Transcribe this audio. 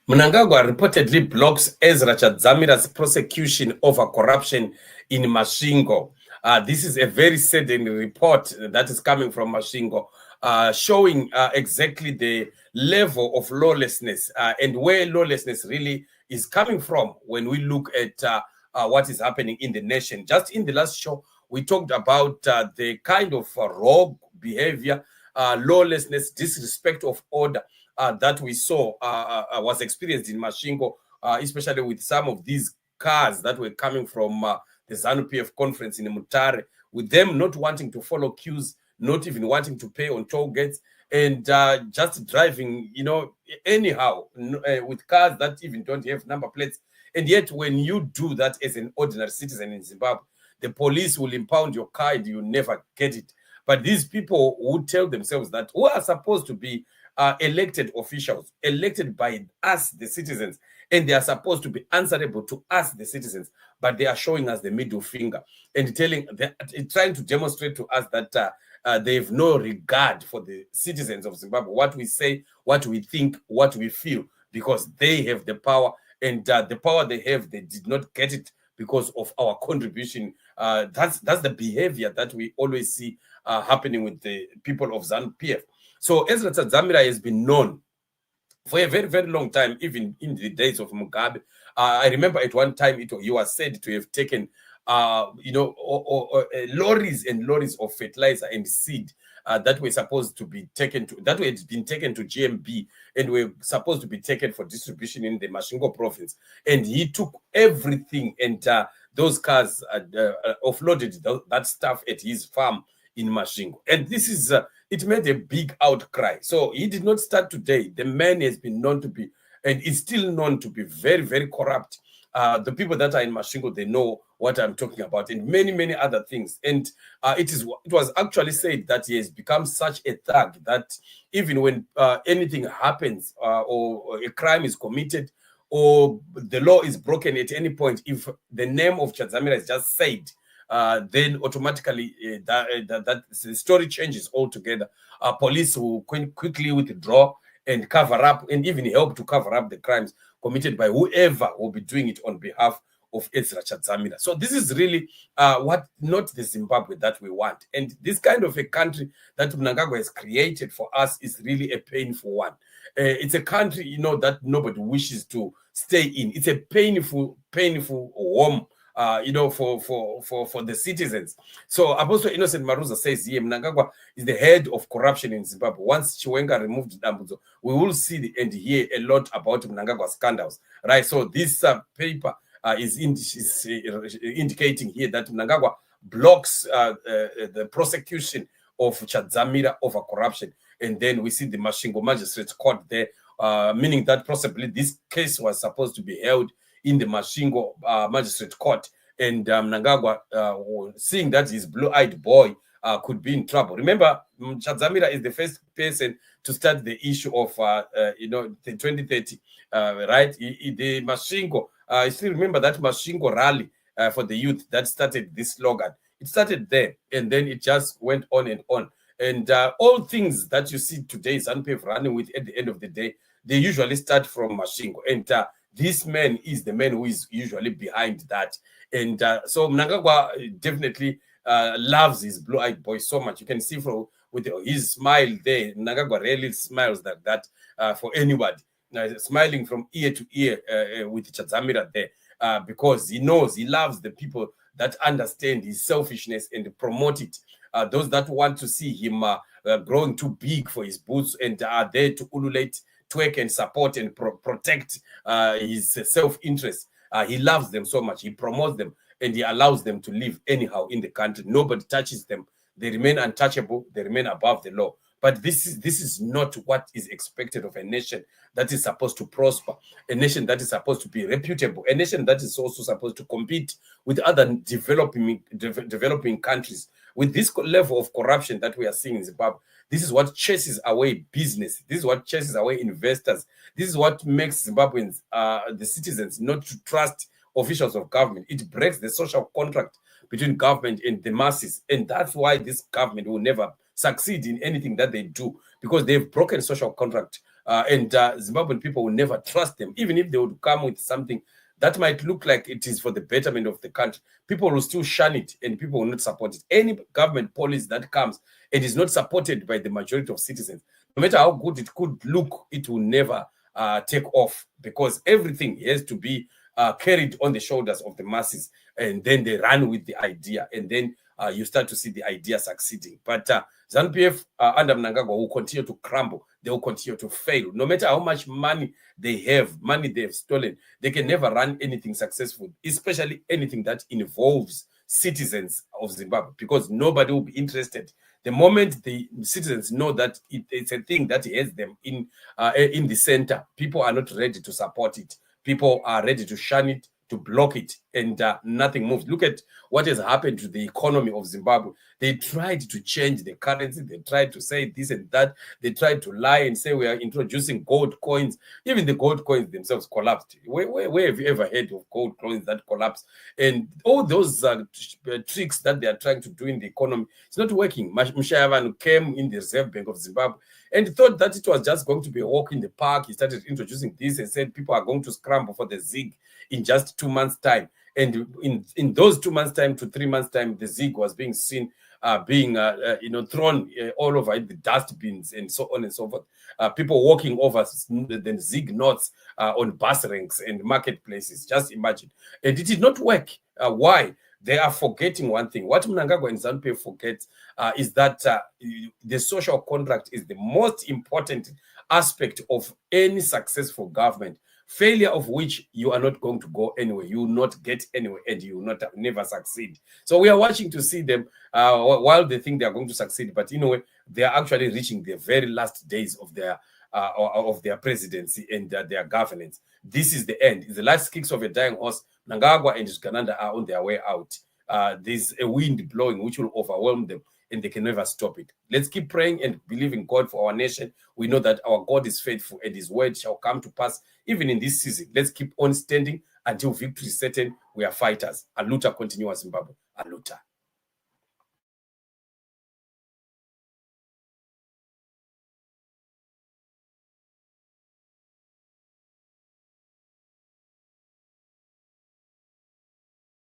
Mnangagwa reportedly blocks Ezra Chadzamira'S prosecution over corruption in Masvingo. This is a very saddening report that is coming from Masvingo, showing exactly the level of lawlessness and where lawlessness really is coming from when we look at what is happening in the nation. Just in the last show, we talked about the kind of rogue behavior, lawlessness, disrespect of order that we saw was experienced in Masvingo, especially with some of these cars that were coming from the ZANU-PF conference in Mutare, with them not wanting to follow queues, not even wanting to pay on toll gates, and just driving, anyhow, with cars that even don't have number plates. And yet, when you do that as an ordinary citizen in Zimbabwe, the police will impound your car and you never get it. But these people who tell themselves that, who are supposed to be elected officials, elected by us, the citizens, and they are supposed to be answerable to us, the citizens, but they are showing us the middle finger and trying to demonstrate to us that they have no regard for the citizens of Zimbabwe, what we say, what we think, what we feel, because they have the power, and the power they have, they did not get it because of our contribution. That's the behavior that we always see happening with the people of ZANU-PF. So Ezra Chadzamira has been known for a very, very long time, even in the days of Mugabe. I remember at one time he was said to have taken, lorries and lorries of fertilizer and seed that were supposed to be taken to, that had been taken to GMB and were supposed to be taken for distribution in the Masvingo province. And he took everything, and those cars offloaded that stuff at his farm in Masvingo. And this is it made a big outcry. So he did not start today. The man has been known to be, and is still known to be, very, very corrupt. The people that are in Masvingo, they know what I'm talking about, and many, many other things. And it was actually said that he has become such a thug that even when anything happens or a crime is committed or the law is broken at any point, if the name of Chadzamira is just said, then automatically the story changes altogether. Police will quickly withdraw and cover up, and even help to cover up the crimes committed by whoever will be doing it on behalf of Ezra Chadzamira. So this is really not the Zimbabwe that we want. And this kind of a country that Mnangagwa has created for us is really a painful one. It's a country, that nobody wishes to stay in. It's a painful, painful home, for the citizens. So Apostle Innocent Maruza says here, Mnangagwa is the head of corruption in Zimbabwe. Once Chiwenga removed Dambudzo, we will see and hear a lot about Mnangagwa scandals, right? So this paper is indicating here that Mnangagwa blocks the prosecution of Chadzamira over corruption. And then we see the Masvingo Magistrates Court there, meaning that possibly this case was supposed to be held in the Masvingo Magistrate Court, and Mnangagwa, seeing that his blue-eyed boy could be in trouble. Remember, Chadzamira is the first person to start the issue of, the 2030, right? The Masvingo, I still remember that Masvingo rally for the youth that started this slogan. It started there, and then it just went on and on. And all things that you see today, ZANU-PF running with, at the end of the day, they usually start from Masvingo. And this man is the man who is usually behind that. And so Mnangagwa definitely loves his blue-eyed boy so much. You can see with his smile there, Mnangagwa really smiles like that for anybody. Smiling from ear to ear with Chadzamira there because he knows, he loves the people that understand his selfishness and promote it. Those that want to see him growing too big for his boots and are there to ululate, twerk and support and protect his self-interest. He loves them so much. He promotes them and he allows them to live anyhow in the country. Nobody touches them. They remain untouchable. They remain above the law. But this is not what is expected of a nation that is supposed to prosper, a nation that is supposed to be reputable, a nation that is also supposed to compete with other developing countries. With this level of corruption that we are seeing in Zimbabwe, this is what chases away business. This is what chases away investors. This is what makes Zimbabweans, the citizens, not to trust officials of government. It breaks the social contract between government and the masses. And that's why this government will never succeed in anything that they do, because they've broken social contract. And Zimbabwean people will never trust them, even if they would come with something that might look like it is for the betterment of the country. People will still shun it, and people will not support it. Any government policy that comes and is not supported by the majority of citizens, no matter how good it could look, it will never take off, because everything has to be carried on the shoulders of the masses, and then they run with the idea, and then you start to see the idea succeeding. But ZANU-PF under Mnangagwa will continue to crumble. They will continue to fail. No matter how much money they have stolen, they can never run anything successful, especially anything that involves citizens of Zimbabwe, because nobody will be interested. The moment the citizens know that it's a thing that has them in the center, people are not ready to support it. People are ready to shun it, to block it, and nothing moves. Look at what has happened to the economy of Zimbabwe. They tried to change the currency. They tried to say this and that. They tried to lie and say we are introducing gold coins. Even the gold coins themselves collapsed. Where have you ever heard of gold coins that collapse? And all those tricks that they are trying to do in the economy, it's not working. Mushayavan came in the Reserve Bank of Zimbabwe and thought that it was just going to be a walk in the park. He started introducing this and said people are going to scramble for the ZiG in just 2 months' time. And in those 2 months' time to 3 months' time, the ZiG was being seen being thrown all over the dustbins and so on and so forth. People walking over the ZiG notes on bus ranks and marketplaces. Just imagine. And it did not work. Why? They are forgetting one thing. What Mnangagwa and ZANU-PF forget is that the social contract is the most important aspect of any successful government, failure of which you are not going to go anywhere. You will not get anywhere, and you will not never succeed. So we are watching to see them while they think they are going to succeed, but in a way, they are actually reaching the very last days of their presidency and their governance. This is the end. It's the last kicks of a dying horse. Mnangagwa and Gananda are on their way out. There's a wind blowing which will overwhelm them, and they can never stop it. Let's keep praying and believing God for our nation. We know that our God is faithful and his word shall come to pass even in this season. Let's keep on standing until victory is certain. We are fighters. Aluta continues, Zimbabwe. Aluta.